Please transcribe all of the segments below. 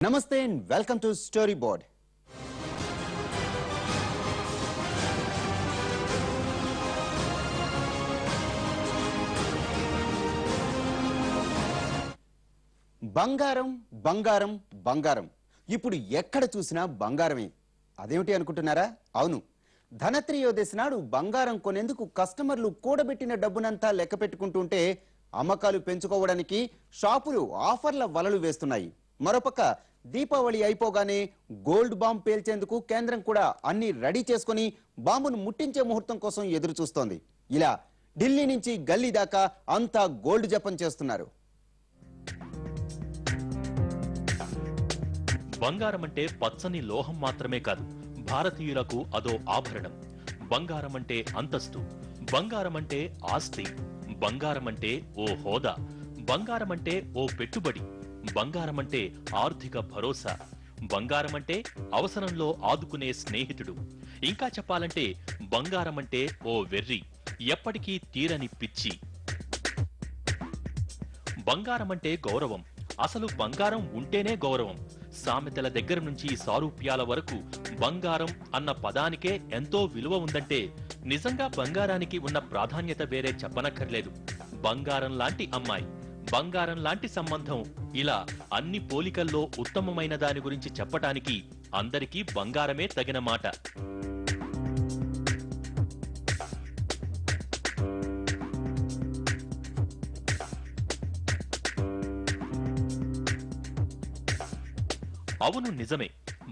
Namaste and welcome to Storyboard. బంగారం బంగారం బంగారం ఇప్పుడు ఎక్కడ చూసినా బంగారమే. అదేంటి అనుకుంటున్నారా? అవును, ధనత్రయోదశి నాడు బంగారం కొనేందుకు కస్టమర్లు కూడబెట్టిన డబ్బునంతా లెక్క పెట్టుకుంటుంటే అమ్మకాలు పెంచుకోవడానికి షాపులు ఆఫర్ల వలలు వేస్తున్నాయి. మరోపక్క దీపావళి అయిపోగానే గోల్డ్ బాంబ్ పేల్చేందుకు కేంద్రం కూడా అన్ని రెడీ చేసుకుని బాంబును ముట్టించే ముహూర్తం కోసం ఎదురు చూస్తోంది. ఇలా ఢిల్లీ నుంచి గల్లీ దాకా అంతా గోల్డ్ జపం చేస్తున్నారు. బంగారం అంటే పచ్చని లోహం మాత్రమే కాదు, భారతీయులకు అదో ఆభరణం. బంగారం అంటే అంతస్తు, బంగారం అంటే ఆస్తి, బంగారం అంటే ఓ హోదా, బంగారం అంటే ఓ పెట్టుబడి, బంగారం అంటే ఆర్థిక భరోసా, బంగారం అంటే అవసరంలో ఆదుకునే స్నేహితుడు. ఇంకా చెప్పాలంటే బంగారం అంటే ఓ వెర్రి, ఎప్పటికీ తీరని పిచ్చి. బంగారం అంటే గౌరవం. అసలు బంగారం ఉంటేనే గౌరవం. సామెతల దగ్గర నుంచి సారూప్యాల వరకు బంగారం అన్న పదానికే ఎంతో విలువ ఉందంటే నిజంగా బంగారానికి ఉన్న ప్రాధాన్యత వేరే చెప్పనక్కర్లేదు. బంగారం లాంటి అమ్మాయి, బంగారం లాంటి సంబంధం, ఇలా అన్ని పోలికల్లో ఉత్తమమైన దాని గురించి చెప్పటానికి అందరికీ బంగారమే తగిన మాట. అవును, నిజమే.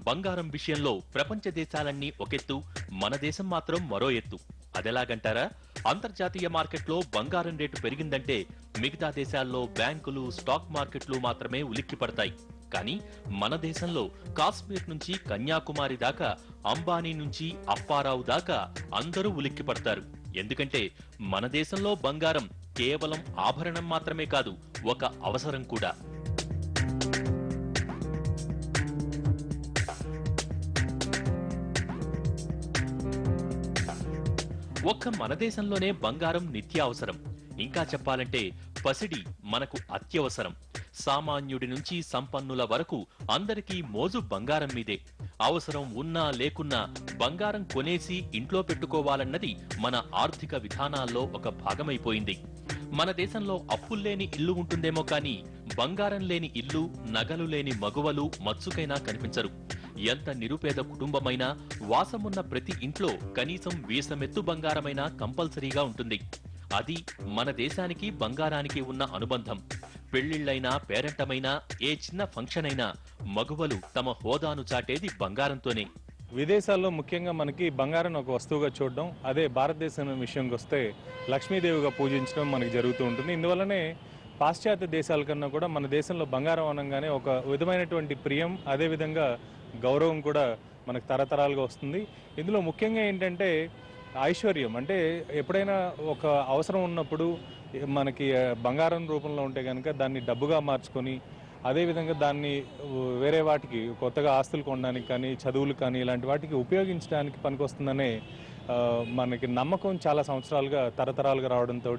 బంగారం విషయంలో ప్రపంచ దేశాలన్నీ ఒకెత్తు, మన దేశం మాత్రం మరో ఎత్తు. అదెలాగంటారా? అంతర్జాతీయ మార్కెట్లో బంగారం రేటు పెరిగిందంటే మిగతా దేశాల్లో బ్యాంకులు, స్టాక్ మార్కెట్లు మాత్రమే ఉలిక్కిపడతాయి. కానీ మన దేశంలో కాశ్మీర్ నుంచి కన్యాకుమారి దాకా, అంబానీ నుంచి అప్పారావు దాకా అందరూ ఉలిక్కిపడతారు. ఎందుకంటే మన దేశంలో బంగారం కేవలం ఆభరణం మాత్రమే కాదు, ఒక అవసరం కూడా. ఒక్క మన దేశంలోనే బంగారం నిత్యావసరం. ఇంకా చెప్పాలంటే పసిడి మనకు అత్యవసరం. సామాన్యుడి నుంచి సంపన్నుల వరకు అందరికీ మోజు బంగారం మీదే. అవసరం ఉన్నా లేకున్నా బంగారం కొనేసి ఇంట్లో పెట్టుకోవాలన్నది మన ఆర్థిక విధానాల్లో ఒక భాగమైపోయింది. మన దేశంలో అప్పుల్లేని ఇల్లు ఉంటుందేమో కానీ బంగారం లేని ఇల్లు, నగలు లేని మగువలు మచ్చుకైనా కనిపించరు. ఎంత నిరుపేద కుటుంబమైనా వాసమున్న ప్రతి ఇంట్లో కనీసం వీసమెత్తు బంగారమైనా కంపల్సరీగా ఉంటుంది. అది మన దేశానికి బంగారానికి ఉన్న అనుబంధం. పెళ్లిళ్లైనా, పేరంటమైనా, ఏ చిన్న ఫంక్షన్ అయినా మగువలు తమ హోదాను చాటేది బంగారంతోనే. విదేశాల్లో ముఖ్యంగా మనకి బంగారం ఒక వస్తువుగా చూడడం, అదే భారతదేశం విషయంకి వస్తే లక్ష్మీదేవిగా పూజించడం మనకి జరుగుతూ ఉంటుంది. ఇందువల్లనే పాశ్చాత్య దేశాల కన్నా కూడా మన దేశంలో బంగారం అనగానే ఒక విధమైనటువంటి ప్రియం, అదేవిధంగా గౌరవం కూడా మనకు తరతరాలుగా వస్తుంది. ఇందులో ముఖ్యంగా ఏంటంటే ఐశ్వర్యం. అంటే ఎప్పుడైనా ఒక అవసరం ఉన్నప్పుడు మనకి బంగారం రూపంలో ఉంటే కనుక దాన్ని డబ్బుగా మార్చుకొని, అదేవిధంగా దాన్ని వేరే వాటికి, కొత్తగా ఆస్తులు కొనడానికి కానీ, చదువులు కానీ, ఇలాంటి వాటికి ఉపయోగించడానికి పనికొస్తుందనే మనకి నమ్మకం చాలా సంవత్సరాలుగా, తరతరాలుగా రావడంతో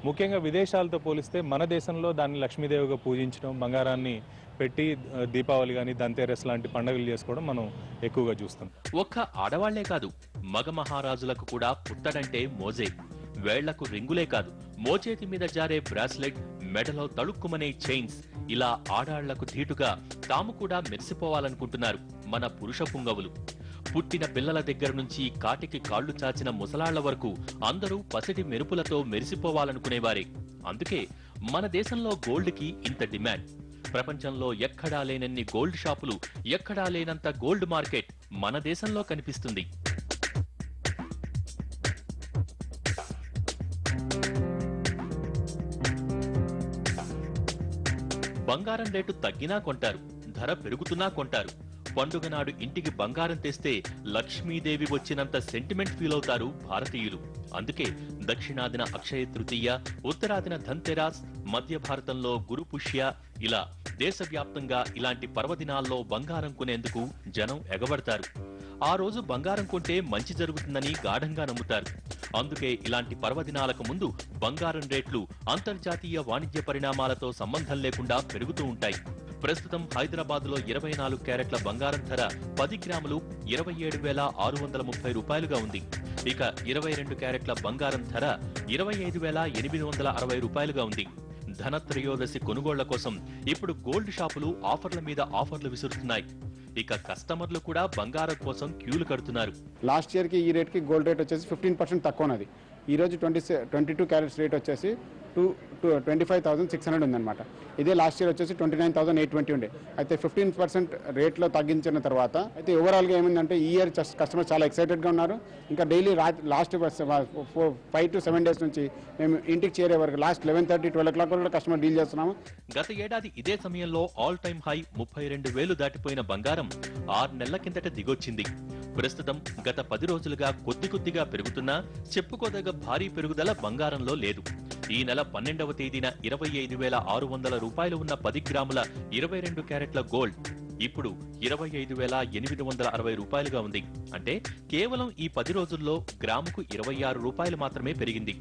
ముఖ్యంగా విదేశాలతో పోలిస్తే మన దేశంలో దాన్ని లక్ష్మీదేవిగా పూజించడం, బంగారాన్ని పెట్టి దీపావళి కానీ, ధన్తేరస్ లాంటి పండుగలు చేసుకోవడం మనం ఎక్కువగా చూస్తాం. ఒక్క ఆడవాళ్లే కాదు, మగ మహారాజులకు కూడా పుత్తడంటే మోజే. వేళ్లకు రింగులే కాదు, మోచేతి మీద జారే బ్రాస్లెట్, మెడలో తళుక్కుమనే చైన్స్, ఇలా ఆడాళ్లకు ధీటుగా తాము కూడా మెరిసిపోవాలనుకుంటున్నారు మన పురుష పుంగవులు. పుట్టిన పిల్లల దగ్గర నుంచి కాటికి కాళ్లు చాచిన ముసలాళ్ల వరకు అందరూ పసిటి మెరుపులతో మెరిసిపోవాలనుకునేవారే. అందుకే మన దేశంలో గోల్డ్కి ఇంత డిమాండ్. ప్రపంచంలో ఎక్కడా లేనన్ని గోల్డ్ షాపులు, ఎక్కడా లేనంత గోల్డ్ మార్కెట్ మన దేశంలో కనిపిస్తుంది. బంగారం రేటు తగ్గినా కొంటారు, ధర పెరుగుతున్నా కొంటారు. పండుగ నాడు ఇంటికి బంగారం తెస్తే లక్ష్మీదేవి వచ్చినంత సెంటిమెంట్ ఫీల్ అవుతారు భారతీయులు. అందుకే దక్షిణాదిన అక్షయ తృతీయ, ఉత్తరాదిన ధన్తెరాస్, మధ్య భారతంలో గురు పుష్య, ఇలా దేశవ్యాప్తంగా ఇలాంటి పర్వదినాల్లో బంగారం కొనేందుకు జనం ఎగబడతారు. ఆ రోజు బంగారం కొంటే మంచి జరుగుతుందని గాఢంగా నమ్ముతారు. అందుకే ఇలాంటి పర్వదినాలకు ముందు బంగారం రేట్లు అంతర్జాతీయ వాణిజ్య పరిణామాలతో సంబంధం లేకుండా పెరుగుతూ ఉంటాయి. ప్రస్తుతం హైదరాబాద్ లో 24 క్యారెట్ల బంగారం ధర 10 గ్రాములు 27,630 రూపాయలుగా ఉంది. ఇక 22 క్యారెట్ల బంగారం ధర 25,860 రూపాయలుగా ఉంది. ధనత్రయోదశి కొనుగోళ్ల కోసం ఇప్పుడు గోల్డ్ షాపులు ఆఫర్ల మీద ఆఫర్లు విసురుతున్నాయి. ఇక కస్టమర్లు కూడా బంగారం కోసం క్యూలు కడుతున్నారు. లాస్ట్ ఇయర్కి ఈ రేట్కి గోల్డ్ రేట్ వచ్చేసి 15% తక్కువ ఉన్నది. ఈరోజు 22 క్యారెట్స్ రేట్ వచ్చేసి 25,600 ఉందన్నమాట. ఇదే లాస్ట్ ఇయర్ వచ్చేసి 29,820 ఉండే. అయితే 15% రేట్లో తగ్గించిన తర్వాత అయితే ఓవరాల్గా ఏమైందంటే ఈ ఇయర్ కస్టమర్ చాలా ఎక్సైటెడ్గా ఉన్నారు. ఇంకా డైలీ లాస్ట్ 5 to 7 డేస్ నుంచి మేము ఇంటికి చేరే వరకు లాస్ట్ 11:30, 12 o'clock కూడా కస్టమర్ డీల్ చేస్తున్నాము. గత ఏడాది ఇదే సమయంలో ఆల్ టైమ్ హై 32,000 దాటిపోయిన బంగారం 6 నెలల కిందట దిగొచ్చింది. ప్రస్తుతం గత 10 రోజులుగా కొద్దిగా పెరుగుతున్నా చెప్పుకోదగ్గ భారీ పెరుగుదల బంగారంలో లేదు. ఈ నెల 12వ తేదీన 25,600 రూపాయలు ఉన్న 10 గ్రాముల 22 క్యారెట్ల గోల్డ్ ఇప్పుడు 25,860 రూపాయలుగా ఉంది. అంటే కేవలం ఈ 10 రోజుల్లో గ్రాముకు 26 రూపాయలు మాత్రమే పెరిగింది.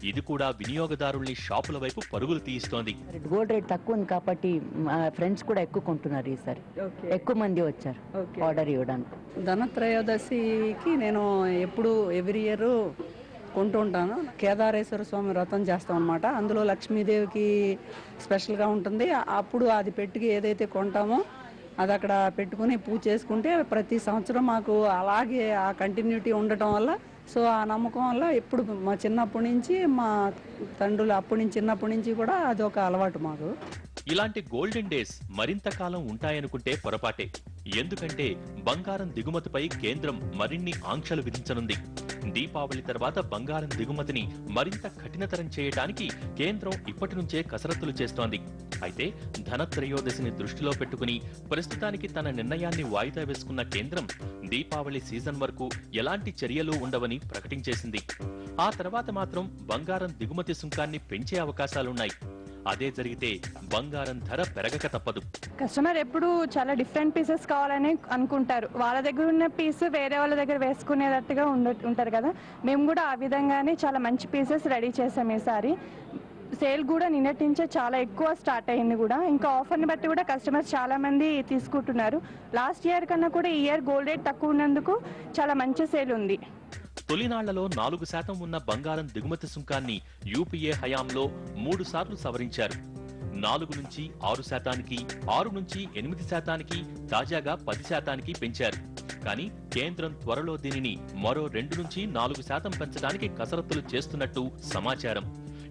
ఇది కూడా వినియోగదారుల్ని షాపుల వైపు పరుగులు తీయిస్తోంది. గోల్డ్ రేట్ తక్కువ ఉంది కాబట్టి మా ఫ్రెండ్స్ కూడా ఎక్కువ కొంటున్నారు. ఈసారి ఎక్కువ మంది వచ్చారు ఆర్డర్ ఇవ్వడానికి. ధనత్రయోదశికి నేను ఎప్పుడు ఎవ్రీ ఇయర్ కొంటూ ఉంటాను. కేదారేశ్వర స్వామి వ్రతం చేస్తాం అనమాట. అందులో లక్ష్మీదేవికి స్పెషల్గా ఉంటుంది. అప్పుడు అది పెట్టుకు ఏదైతే కొంటామో అది అక్కడ పెట్టుకుని పూజ చేసుకుంటే ప్రతి సంవత్సరం మాకు అలాగే ఆ కంటిన్యూటీ ఉండటం వల్ల, సో ఆ నమ్మకం వల్ల ఎప్పుడు మా చిన్నప్పటి నుంచి మా తండ్రులు చిన్నప్పటి నుంచి కూడా అది ఒక అలవాటు మాకు. ఇలాంటి గోల్డెన్ డేస్ మరింత కాలం ఉంటాయనుకుంటే పొరపాటే. ఎందుకంటే బంగారం దిగుమతిపై కేంద్రం మరిన్ని ఆంక్షలు విధించనుంది. దీపావళి తర్వాత బంగారం దిగుమతిని మరింత కఠినతరం చేయడానికి కేంద్రం ఇప్పటి నుంచే కసరత్తులు చేస్తోంది. అయితే ధనత్రయోదశిని దృష్టిలో పెట్టుకుని ప్రస్తుతానికి తన నిర్ణయాన్ని వాయిదా వేసుకున్న కేంద్రం దీపావళి సీజన్ వరకు ఎలాంటి చర్యలు ఉండవని ప్రకటించేసింది. ఆ తర్వాత మాత్రం బంగారం దిగుమతి సుంకాన్ని పెంచే అవకాశాలున్నాయి. అదే జరిగితే బంగారం ధర పెరగక తప్పదు. కస్టమర్ ఎప్పుడు చాలా డిఫరెంట్ పీసెస్ కావాలని అనుకుంటారు. వాళ్ళ దగ్గర ఉన్న పీస్ వేరే వాళ్ళ దగ్గర వేసుకునేటట్టుగా ఉంటారు కదా. మేము కూడా ఆ విధంగానే చాలా మంచి పీసెస్ రెడీ చేసాం. ఈసారి సేల్ కూడా నిన్నటి నుంచే చాలా ఎక్కువ స్టార్ట్ అయింది కూడా. ఇంకా ఆఫర్ని బట్టి కూడా కస్టమర్స్ చాలా మంది తీసుకుంటున్నారు. లాస్ట్ ఇయర్ కన్నా కూడా ఈ ఇయర్ గోల్డ్ రేట్ తక్కువ ఉన్నందుకు చాలా మంచి సేల్ ఉంది. తొలినాళ్లలో 4% ఉన్న బంగారం దిగుమతి సుంకాన్ని యూపీఏ హయాంలో 3 సార్లు సవరించారు. 4 నుంచి 6%, 6 నుంచి 8%, తాజాగా 10% పెంచారు. కానీ కేంద్రం త్వరలో దీనిని మరో 2 నుంచి 4% పెంచడానికి కసరత్తులు చేస్తున్నట్టు సమాచారం.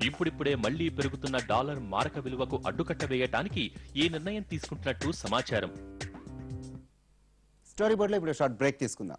ఇప్పుడిప్పుడే మళ్లీ పెరుగుతున్న డాలర్ మారక విలువకు అడ్డుకట్ట వేయటానికి ఈ నిర్ణయం తీసుకుంటున్నట్టు సమాచారం. స్టోరీ బోర్డులో ఇప్పుడు షార్ట్ బ్రేక్ తీసుకుందాం.